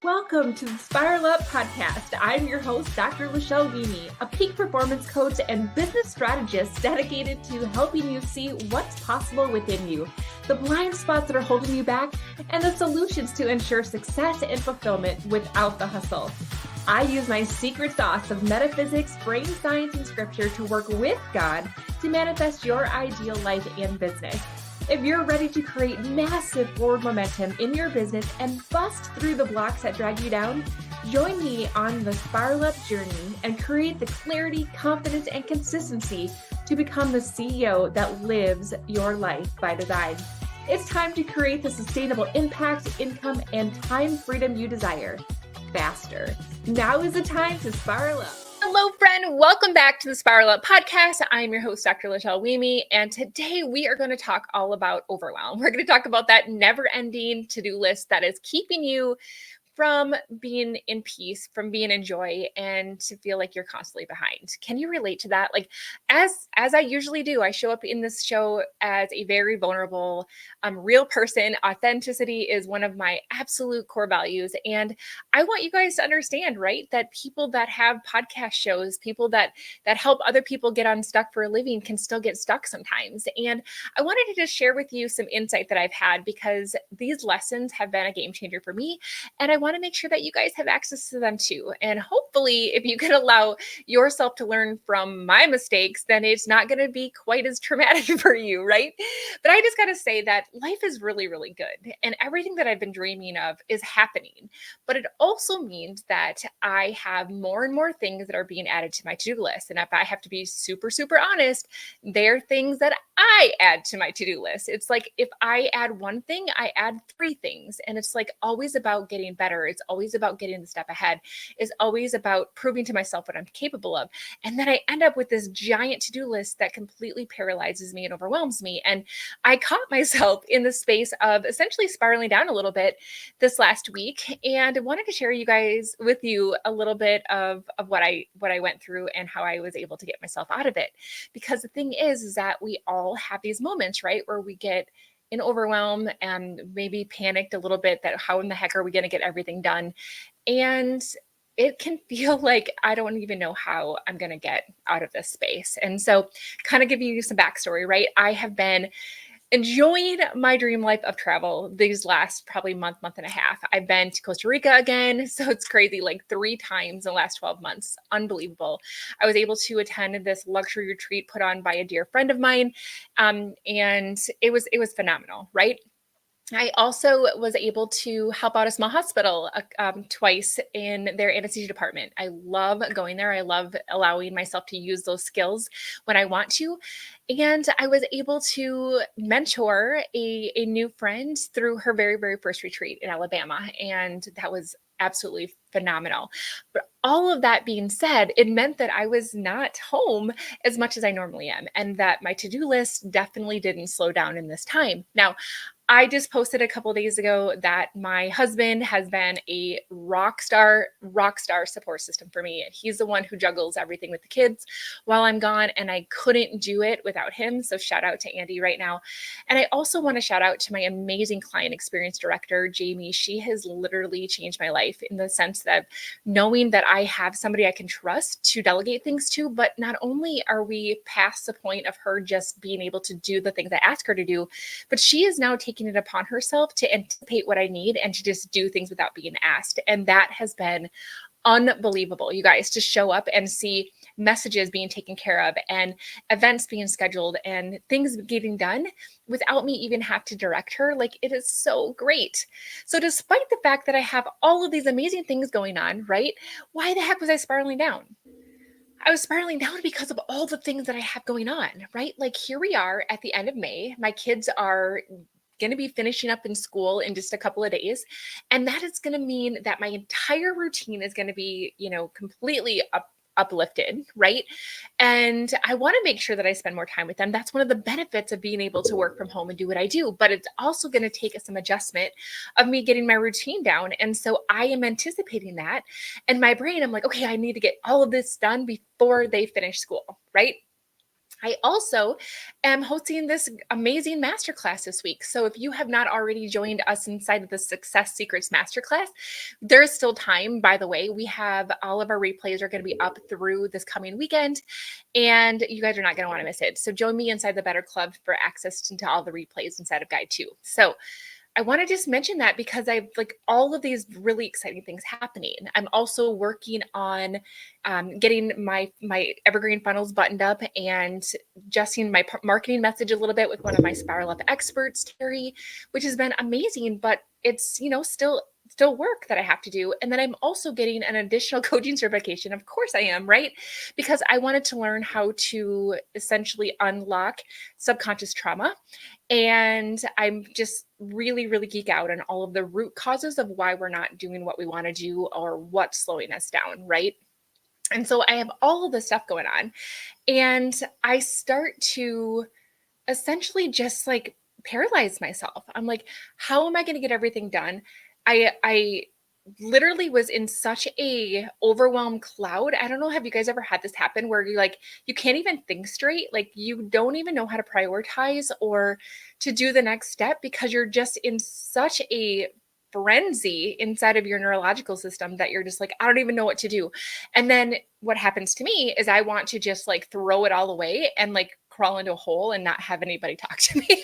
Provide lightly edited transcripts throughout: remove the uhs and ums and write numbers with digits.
Welcome to the Spiral Up podcast. I'm your host, Dr. Lachelle Weemy, a peak performance coach and business strategist dedicated to helping you see what's possible within you, the blind spots that are holding you back, and the solutions to ensure success and fulfillment without the hustle. I use my secret sauce of metaphysics, brain science, and scripture to work with God to manifest your ideal life and business. If you're ready to create massive forward momentum in your business and bust through the blocks that drag you down, join me on the Spiral Up journey and create the clarity, confidence, and consistency to become the CEO that lives your life by design. It's time to create the sustainable impact, income, and time freedom you desire faster. Now is the time to spiral up. Hello, friend. Welcome back to the Spiral Up podcast. I'm your host, Dr. Lachelle Weemy, and today we are going to talk all about overwhelm. We're going to talk about that never-ending to-do list that is keeping you from being in peace, from being in joy, and to feel like you're constantly behind. Can you relate to that? Like, as I usually do, I show up in this show as a very vulnerable, real person. Authenticity is one of my absolute core values. And I want you guys to understand, right, that people that have podcast shows, people that help other people get unstuck for a living can still get stuck sometimes. And I wanted to just share with you some insight that I've had because these lessons have been a game changer for me. And I want to make sure that you guys have access to them too. And hopefully, if you can allow yourself to learn from my mistakes, then it's not going to be quite as traumatic for you, right? But I just got to say that life is really, really good. And everything that I've been dreaming of is happening. But it also means that I have more and more things that are being added to my to-do list. And if I have to be super, super honest, they're things that I add to my to-do list. It's like if I add one thing, I add three things. And it's like always about getting better. It's always about getting the step ahead. It's always about proving to myself what I'm capable of. And then I end up with this giant to-do list that completely paralyzes me and overwhelms me. And I caught myself in the space of essentially spiraling down a little bit this last week. And I wanted to share with you a little bit of what I went through and how I was able to get myself out of it. Because the thing is that we all have these moments, right, where we get in overwhelm and maybe panicked a little bit that how in the heck are we going to get everything done? And it can feel like I don't even know how I'm going to get out of this space. And so kind of give you some backstory, right? I have been enjoying my dream life of travel these last probably month and a half. I've been to Costa Rica again. So it's crazy, like 3 times in the last 12 months. Unbelievable. I was able to attend this luxury retreat put on by a dear friend of mine. And it was phenomenal, right? I also was able to help out a small hospital twice in their anesthesia department. I love going there. I love allowing myself to use those skills when I want to. And I was able to mentor a new friend through her very, very first retreat in Alabama. And that was absolutely phenomenal. But all of that being said, it meant that I was not home as much as I normally am, and that my to-do list definitely didn't slow down in this time. Now, I just posted a couple of days ago that my husband has been a rock star support system for me. He's the one who juggles everything with the kids while I'm gone, and I couldn't do it without him. So shout out to Andy right now. And I also want to shout out to my amazing client experience director, Jamie. She has literally changed my life in the sense that knowing that I have somebody I can trust to delegate things to, but not only are we past the point of her just being able to do the things I ask her to do, but she is now taking it upon herself to anticipate what I need and to just do things without being asked. And that has been unbelievable, you guys, to show up and see messages being taken care of and events being scheduled and things getting done without me even have to direct her. Like, it is so great. So despite the fact that I have all of these amazing things going on, right? Why the heck was I spiraling down? I was spiraling down because of all the things that I have going on, right? Like, here we are at the end of May. My kids are going to be finishing up in school in just a couple of days. And that is going to mean that my entire routine is going to be, completely uplifted, right? And I want to make sure that I spend more time with them. That's one of the benefits of being able to work from home and do what I do. But it's also going to take some adjustment of me getting my routine down. And so I am anticipating that. And my brain, I'm like, okay, I need to get all of this done before they finish school, right? I also am hosting this amazing masterclass this week. So if you have not already joined us inside of the Success Secrets Masterclass, there is still time. By the way, we have all of our replays are going to be up through this coming weekend, and you guys are not going to want to miss it. So join me inside the Better Club for access to all the replays inside of Guide 2. So I want to just mention that because I've like all of these really exciting things happening. I'm also working on getting my evergreen funnels buttoned up and adjusting my marketing message a little bit with one of my Spiral Up experts, Terry, which has been amazing. But it's still work that I have to do. And then I'm also getting an additional coaching certification. Of course I am, right? Because I wanted to learn how to essentially unlock subconscious trauma. And I'm just really, really geek out on all of the root causes of why we're not doing what we want to do or what's slowing us down, right? And so I have all of this stuff going on. And I start to essentially just like paralyze myself. I'm like, how am I going to get everything done? I literally was in such a overwhelmed cloud. I don't know, have you guys ever had this happen where you like you can't even think straight, like you don't even know how to prioritize or to do the next step because you're just in such a frenzy inside of your neurological system that you're just like, I don't even know what to do. And then what happens to me is I want to just like throw it all away and like crawl into a hole and not have anybody talk to me.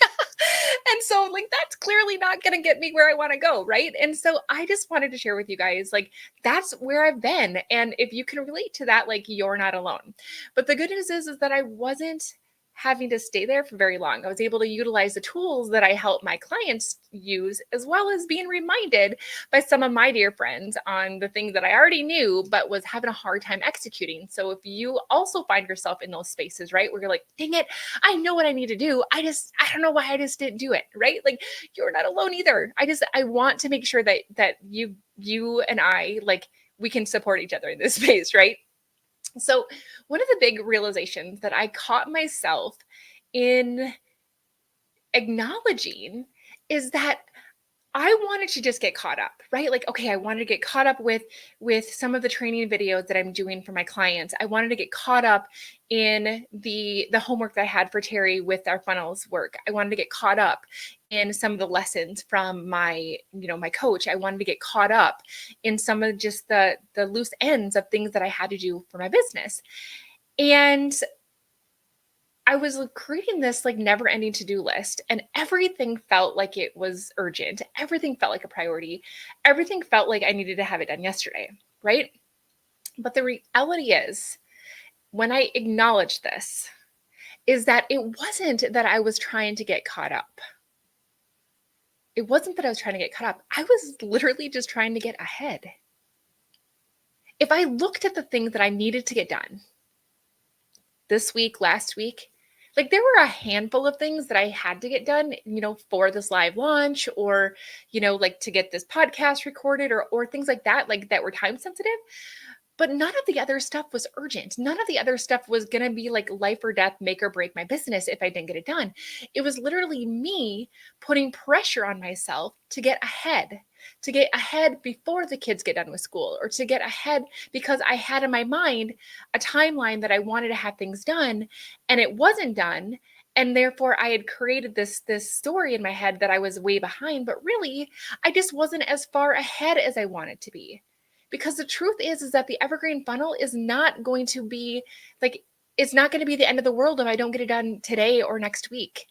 And so like that's clearly not going to get me where I want to go, right? And so I just wanted to share with you guys like that's where I've been, and if you can relate to that, like you're not alone. But the good news is that I wasn't having to stay there for very long. I was able to utilize the tools that I help my clients use, as well as being reminded by some of my dear friends on the things that I already knew, but was having a hard time executing. So if you also find yourself in those spaces, right, where you're like, dang it, I know what I need to do. I don't know why I just didn't do it, right? Like you're not alone either. I want to make sure that you and I, like, we can support each other in this space, right? So, one of the big realizations that I caught myself in acknowledging is that I wanted to just get caught up, right? Like, okay, I wanted to get caught up with some of the training videos that I'm doing for my clients. I wanted to get caught up in the homework that I had for Terry with our funnels work. I wanted to get caught up in some of the lessons from my coach. I wanted to get caught up in some of just the loose ends of things that I had to do for my business. And I was creating this like never ending to-do list, and everything felt like it was urgent. Everything felt like a priority. Everything felt like I needed to have it done yesterday, right? But the reality is, when I acknowledged this, is that it wasn't that I was trying to get caught up. It wasn't that I was trying to get caught up. I was literally just trying to get ahead. If I looked at the things that I needed to get done this week, last week, like there were a handful of things that I had to get done, for this live launch or, like to get this podcast recorded or things like that were time sensitive. But none of the other stuff was urgent. None of the other stuff was going to be like life or death, make or break my business if I didn't get it done. It was literally me putting pressure on myself to get ahead before the kids get done with school, or to get ahead because I had in my mind a timeline that I wanted to have things done and it wasn't done. And therefore I had created this story in my head that I was way behind, but really I just wasn't as far ahead as I wanted to be. Because the truth is that the evergreen funnel is not going to be like, it's not going to be the end of the world if I don't get it done today or next week.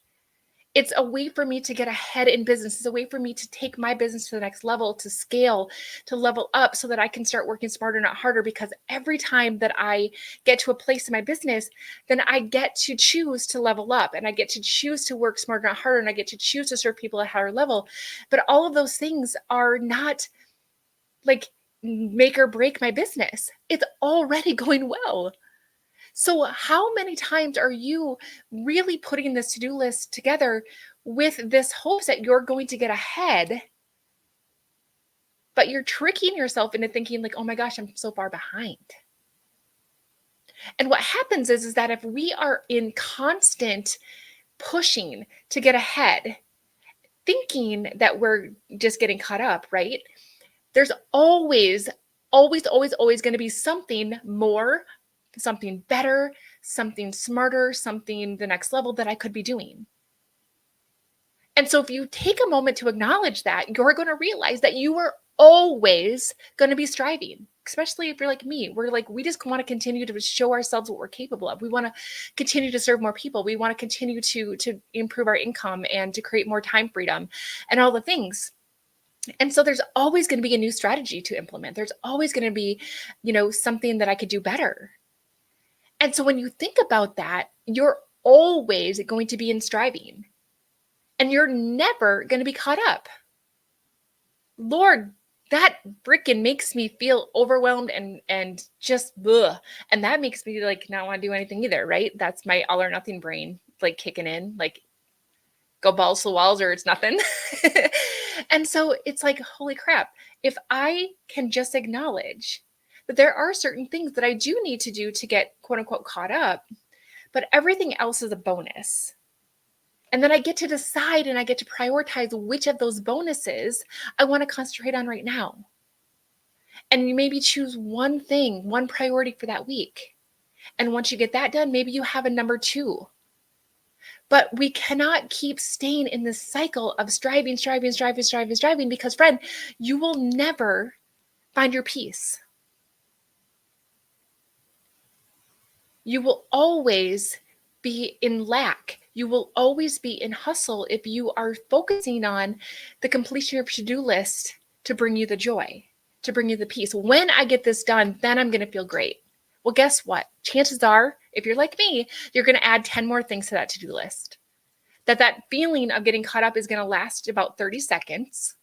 It's a way for me to get ahead in business. It's a way for me to take my business to the next level, to scale, to level up so that I can start working smarter, not harder. Because every time that I get to a place in my business, then I get to choose to level up, and I get to choose to work smarter, not harder, and I get to choose to serve people at a higher level. But all of those things are not like make or break my business. It's already going well. So how many times are you really putting this to-do list together with this hopes that you're going to get ahead, but you're tricking yourself into thinking like, oh my gosh, I'm so far behind. And what happens is that if we are in constant pushing to get ahead, thinking that we're just getting caught up, right? There's always going to be something more something better, something smarter, something the next level that I could be doing. And so if you take a moment to acknowledge that, you're going to realize that you are always going to be striving, especially if you're like me. We just want to continue to show ourselves what we're capable of. We want to continue to serve more people. We want to continue to improve our income and to create more time freedom and all the things. And so there's always going to be a new strategy to implement. There's always going to be, something that I could do better. And so when you think about that, you're always going to be in striving. And you're never going to be caught up. Lord, that freaking makes me feel overwhelmed and just ugh. And that makes me like not want to do anything either, right? That's my all or nothing brain like kicking in, like go balls to the walls or it's nothing. And so it's like, holy crap. If I can just acknowledge that there are certain things that I do need to do to get quote unquote caught up, but everything else is a bonus. And then I get to decide and I get to prioritize which of those bonuses I want to concentrate on right now. And you maybe choose one thing, one priority for that week. And once you get that done, maybe you have a number 2. But we cannot keep staying in this cycle of striving, because friend, you will never find your peace. You will always be in lack. You will always be in hustle if you are focusing on the completion of your to-do list to bring you the joy, to bring you the peace. When I get this done, then I'm going to feel great. Well, guess what? Chances are, if you're like me, you're going to add 10 more things to that to-do list. That feeling of getting caught up is going to last about 30 seconds.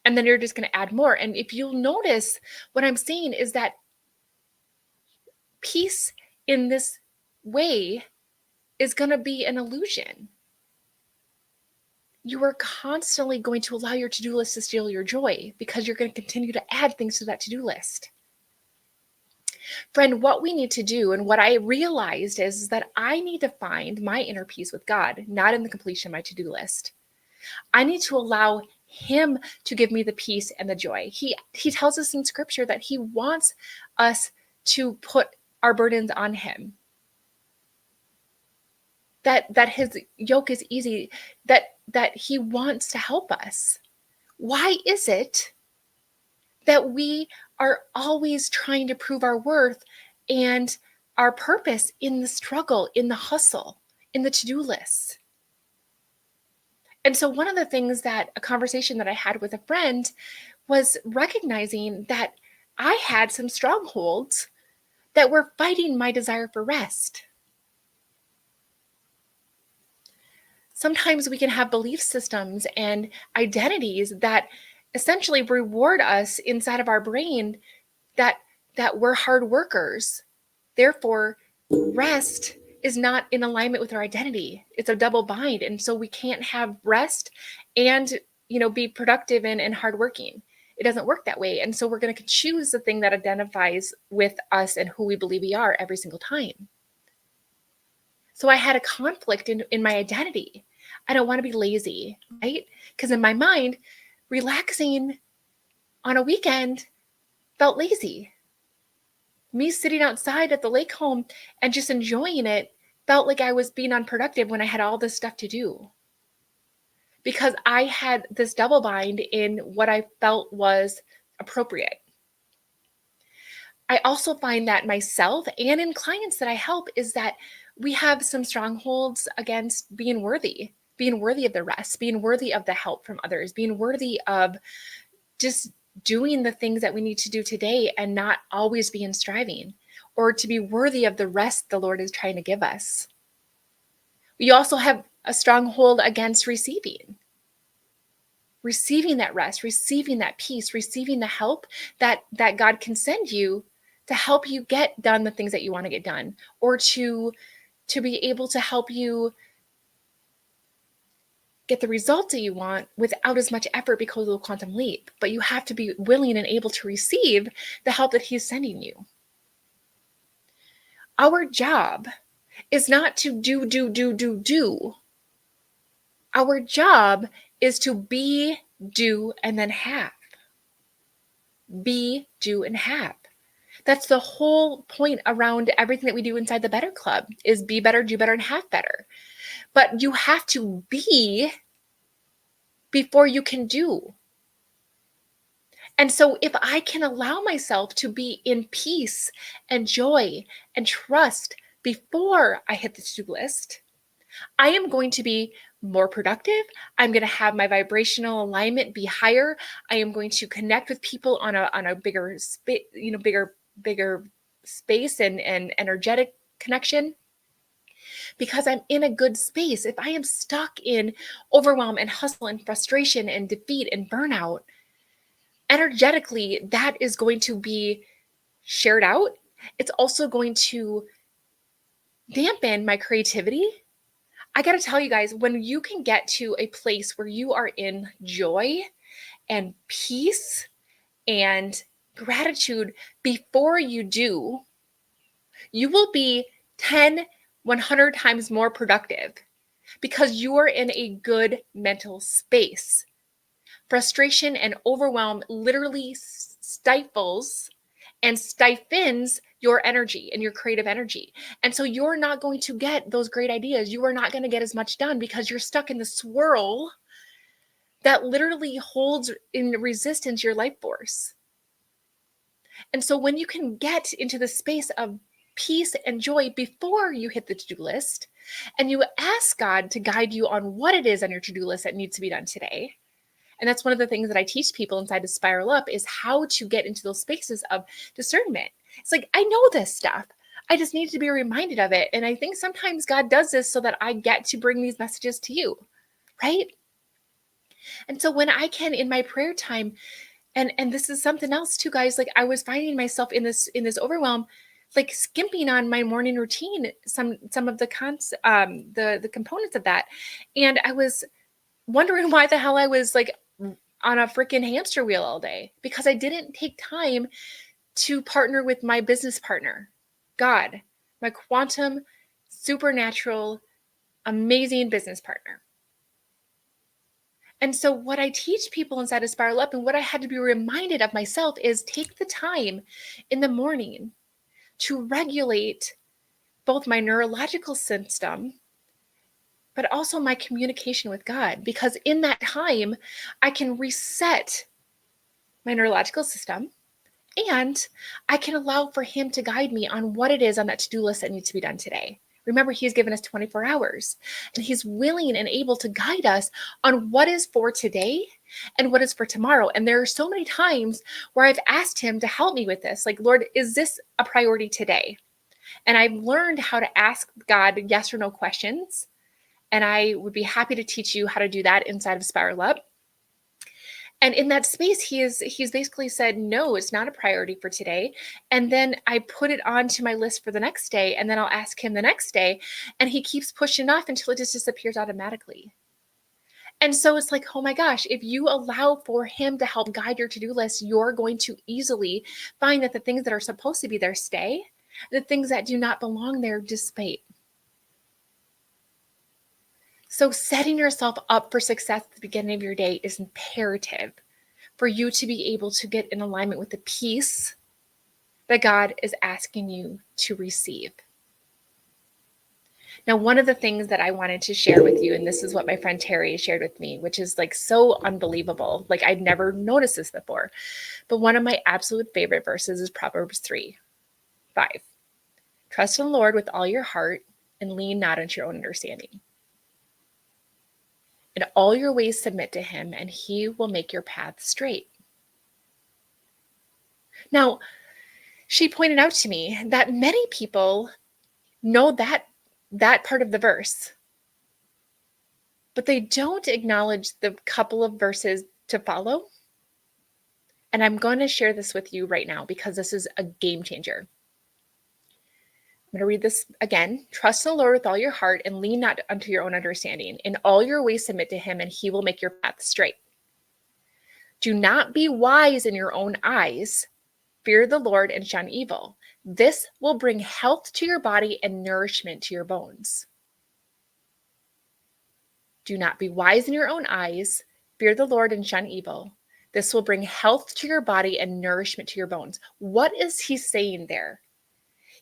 And then you're just going to add more. And if you'll notice, what I'm saying is that peace in this way is going to be an illusion. You are constantly going to allow your to-do list to steal your joy because you're going to continue to add things to that to-do list. Friend, what we need to do and what I realized is that I need to find my inner peace with God, not in the completion of my to-do list. I need to allow Him to give me the peace and the joy. He tells us in Scripture that He wants us to put our burdens on Him. That His yoke is easy, that He wants to help us. Why is it that we are always trying to prove our worth and our purpose in the struggle, in the hustle, in the to-do list? And so one of the things that a conversation that I had with a friend was recognizing that I had some strongholds that were fighting my desire for rest. Sometimes we can have belief systems and identities that essentially reward us inside of our brain that we're hard workers. Therefore, rest is not in alignment with our identity. It's a double bind. And so we can't have rest and, be productive and hardworking. It doesn't work that way. And so we're going to choose the thing that identifies with us and who we believe we are every single time. So I had a conflict in my identity. I don't want to be lazy, right? Because in my mind, relaxing on a weekend felt lazy. Me sitting outside at the lake home and just enjoying it felt like I was being unproductive when I had all this stuff to do. Because I had this double bind in what I felt was appropriate. I also find that myself and in clients that I help is that we have some strongholds against being worthy of the rest, being worthy of the help from others, being worthy of just doing the things that we need to do today and not always be in striving, or to be worthy of the rest the Lord is trying to give us. We also have a stronghold against receiving that rest, receiving that peace, receiving the help that God can send you to help you get done the things that you want to get done, or to be able to help you get the results that you want without as much effort because of the quantum leap. But you have to be willing and able to receive the help that He's sending you. Our job is not to do. Our job is to be, do, and then have. Be, do, and have. That's the whole point around everything that we do inside the Better Club is be better, do better, and have better. But you have to be before you can do. And so if I can allow myself to be in peace and joy and trust before I hit the to-do list, I am going to be more productive. I'm going to have my vibrational alignment be higher. I am going to connect with people on a bigger space, bigger space and energetic connection because I'm in a good space. If I am stuck in overwhelm and hustle and frustration and defeat and burnout, energetically, that is going to be shared out. It's also going to dampen my creativity. I got to tell you guys, when you can get to a place where you are in joy and peace and gratitude before you do, you will be 10, 100 times more productive because you are in a good mental space. Frustration and overwhelm literally stifles and stifles your energy and your creative energy. And so you're not going to get those great ideas. You are not going to get as much done because you're stuck in the swirl that literally holds in resistance your life force. And so when you can get into the space of peace and joy before you hit the to-do list, and you ask God to guide you on what it is on your to-do list that needs to be done today. And that's one of the things that I teach people inside the Spiral Up is how to get into those spaces of discernment. It's like, I know this stuff. I just need to be reminded of it. And I think sometimes God does this so that I get to bring these messages to you, right? And so when I can, in my prayer time, and this is something else too, guys, like I was finding myself in this overwhelm, like skimping on my morning routine, some of the the components of that. And I was wondering why the hell I was like on a freaking hamster wheel all day because I didn't take time to partner with my business partner, God, my quantum, supernatural, amazing business partner. And so what I teach people inside of Spiral Up and what I had to be reminded of myself is take the time in the morning to regulate both my neurological system, but also my communication with God. Because in that time, I can reset my neurological system and I can allow for Him to guide me on what it is on that to-do list that needs to be done today. Remember, He's given us 24 hours and He's willing and able to guide us on what is for today and what is for tomorrow. And there are so many times where I've asked Him to help me with this. Like, Lord, is this a priority today? And I've learned how to ask God yes or no questions. And I would be happy to teach you how to do that inside of Spiral Up. And in that space, he's basically said, no, it's not a priority for today. And then I put it onto my list for the next day. And then I'll ask him the next day. And he keeps pushing off until it just disappears automatically. And so it's like, oh my gosh, if you allow for him to help guide your to-do list, you're going to easily find that the things that are supposed to be there stay. The things that do not belong there dissipate. So setting yourself up for success at the beginning of your day is imperative for you to be able to get in alignment with the peace that God is asking you to receive. Now, one of the things that I wanted to share with you, and this is what my friend Terry shared with me, which is like so unbelievable. Like I'd never noticed this before. But one of my absolute favorite verses is Proverbs 3:5. Trust in the Lord with all your heart and lean not unto your own understanding. In all your ways submit to Him, and He will make your path straight. Now, she pointed out to me that many people know that part of the verse, but they don't acknowledge the couple of verses to follow. And I'm going to share this with you right now because this is a game changer. I'm going to read this again. Trust in the Lord with all your heart and lean not unto your own understanding. In all your ways submit to Him, and He will make your path straight. Do not be wise in your own eyes. Fear the Lord and shun evil. This will bring health to your body and nourishment to your bones. Do not be wise in your own eyes. Fear the Lord and shun evil. This will bring health to your body and nourishment to your bones. What is he saying there?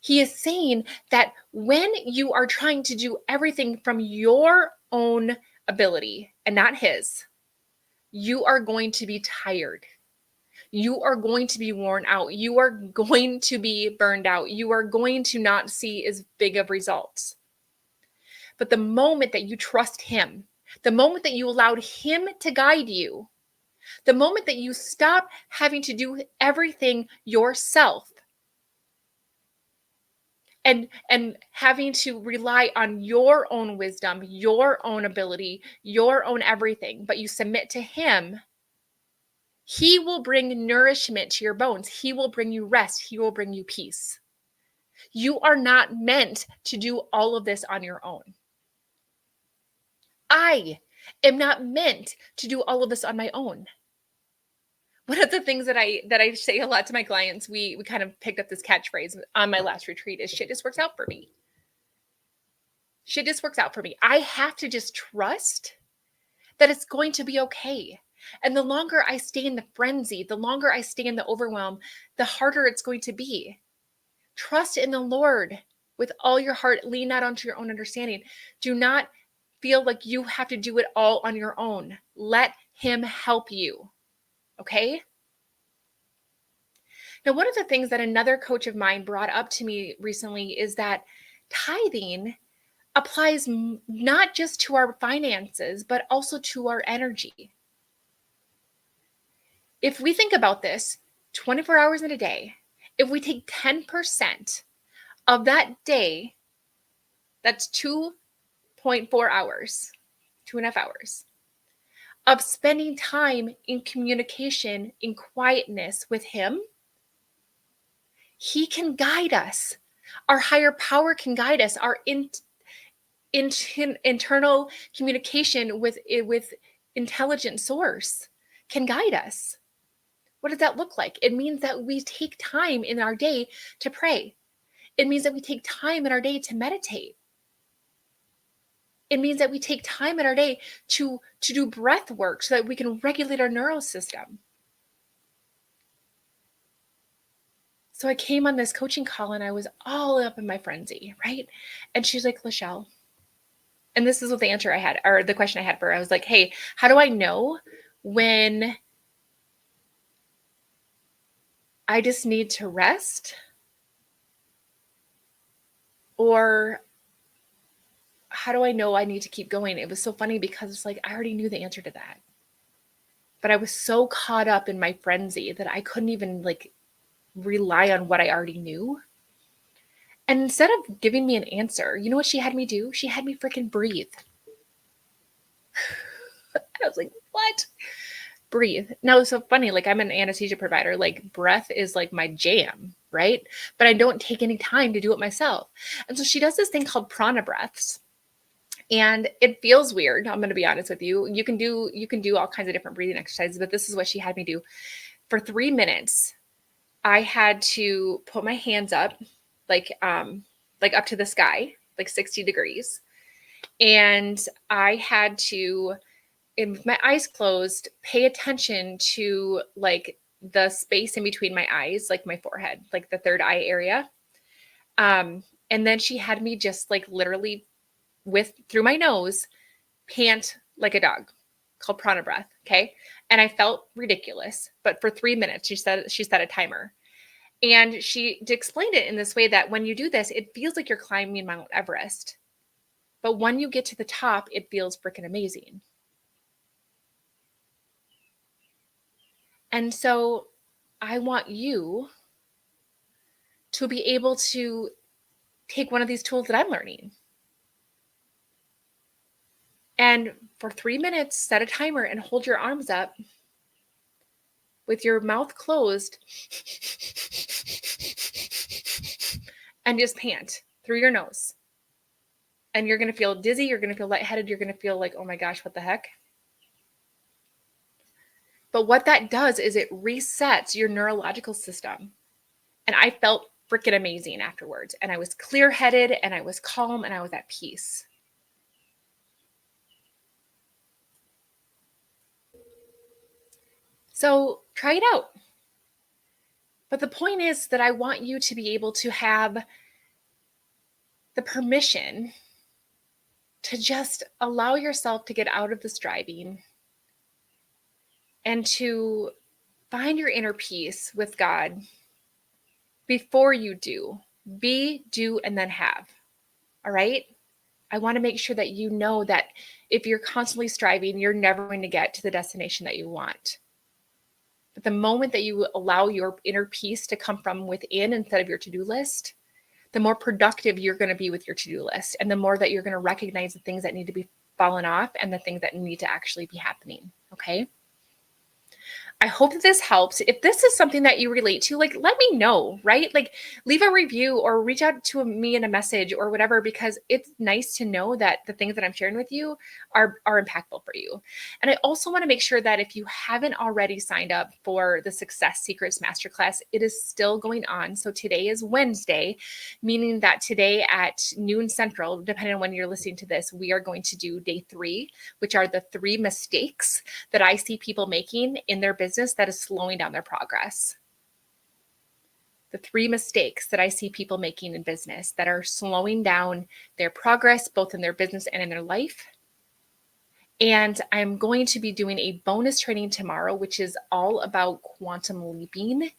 He is saying that when you are trying to do everything from your own ability and not his, you are going to be tired. You are going to be worn out. You are going to be burned out. You are going to not see as big of results. But the moment that you trust him, the moment that you allowed him to guide you, the moment that you stop having to do everything yourself and having to rely on your own wisdom, your own ability, your own everything, but you submit to him, he will bring nourishment to your bones. He will bring you rest. He will bring you peace. You are not meant to do all of this on your own. I am not meant to do all of this on my own. One of the things that I say a lot to my clients, we kind of picked up this catchphrase on my last retreat is shit just works out for me. Shit just works out for me. I have to just trust that it's going to be okay. And the longer I stay in the frenzy, the longer I stay in the overwhelm, the harder it's going to be. Trust in the Lord with all your heart. Lean not onto your own understanding. Do not feel like you have to do it all on your own. Let him help you. Okay? Now, one of the things that another coach of mine brought up to me recently is that tithing applies not just to our finances, but also to our energy. If we think about this, 24 hours in a day, if we take 10% of that day, that's 2.4 hours, 2.5 hours of spending time in communication, in quietness with him, he can guide us. Our higher power can guide us. Our internal communication with intelligent source can guide us. What does that look like? It means that we take time in our day to pray. It means that we take time in our day to meditate. It means that we take time in our day to do breath work so that we can regulate our neural system. So I came on this coaching call and I was all up in my frenzy, right? And she's like, Lachelle, and this is what the answer I had, or the question I had for her. I was like, hey, how do I know when I just need to rest? Or how do I know I need to keep going? It was so funny because it's like, I already knew the answer to that. But I was so caught up in my frenzy that I couldn't even rely on what I already knew. And instead of giving me an answer, you know what she had me do? She had me freaking breathe. I was like, what? Breathe. Now, it's so funny. I'm an anesthesia provider. Breath is my jam, right? But I don't take any time to do it myself. And so she does this thing called prana breaths. And it feels weird. I'm going to be honest with you. You can do all kinds of different breathing exercises, but this is what she had me do. For 3 minutes, I had to put my hands up, up to the sky, 60 degrees. And I had to, with my eyes closed, pay attention to the space in between my eyes, my forehead, the third eye area. And then she had me just literally through my nose, pant like a dog, called prana breath. Okay. And I felt ridiculous, but for 3 minutes, she set a timer. And she explained it in this way that when you do this, it feels like you're climbing Mount Everest. But when you get to the top, it feels freaking amazing. And so I want you to be able to take one of these tools that I'm learning. And for 3 minutes, set a timer and hold your arms up with your mouth closed and just pant through your nose. And you're going to feel dizzy. You're going to feel lightheaded. You're going to feel like, oh my gosh, what the heck? But what that does is it resets your neurological system. And I felt freaking amazing afterwards. And I was clear-headed and I was calm and I was at peace. So try it out. But the point is that I want you to be able to have the permission to just allow yourself to get out of the striving and to find your inner peace with God before you do. Be, do, and then have. All right? I want to make sure that you know that if you're constantly striving, you're never going to get to the destination that you want. But the moment that you allow your inner peace to come from within instead of your to-do list, the more productive you're going to be with your to-do list, and the more that you're going to recognize the things that need to be fallen off and the things that need to actually be happening. Okay. I hope that this helps. If this is something that you relate to, like, let me know, right? Like, leave a review or reach out to me in a message or whatever, because it's nice to know that the things that I'm sharing with you are impactful for you. And I also want to make sure that if you haven't already signed up for the Success Secrets Masterclass, it is still going on. So today is Wednesday, meaning that today at noon Central, depending on when you're listening to this, we are going to do day 3, which are the 3 mistakes that I see people making in their business that is slowing down their progress. The 3 mistakes that I see people making in business that are slowing down their progress, both in their business and in their life. And I'm going to be doing a bonus training tomorrow, which is all about quantum leaping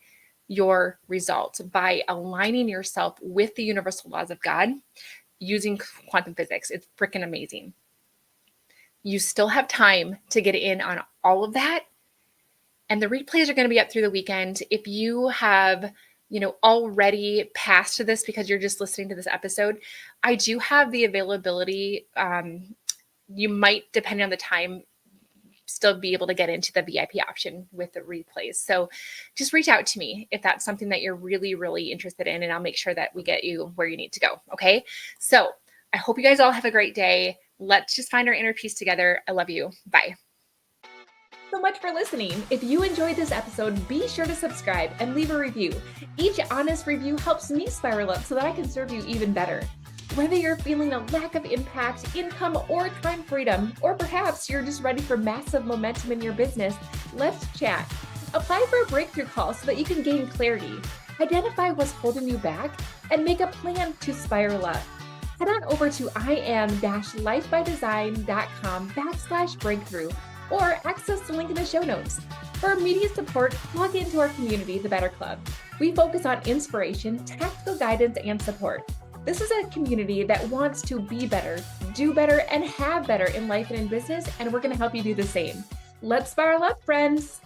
your results by aligning yourself with the universal laws of God using quantum physics. It's freaking amazing. You still have time to get in on all of that. And the replays are going to be up through the weekend. If you have, already passed this because you're just listening to this episode, I do have the availability. You might, depending on the time, still be able to get into the VIP option with the replays. So just reach out to me if that's something that you're really, really interested in, and I'll make sure that we get you where you need to go. Okay. So I hope you guys all have a great day. Let's just find our inner peace together. I love you. Bye. So much for listening. If you enjoyed this episode, be sure to subscribe and leave a review. Each honest review helps me spiral up so that I can serve you even better. Whether you're feeling a lack of impact, income, or time freedom, or perhaps you're just ready for massive momentum in your business, let's chat. Apply for a breakthrough call so that you can gain clarity, identify what's holding you back, and make a plan to spiral up. Head on over to im-lifebydesign.com/breakthrough or access the link in the show notes. For immediate support, log into our community, the Better Club. We focus on inspiration, tactical guidance, and support. This is a community that wants to be better, do better, and have better in life and in business, and we're going to help you do the same. Let's spiral up, friends.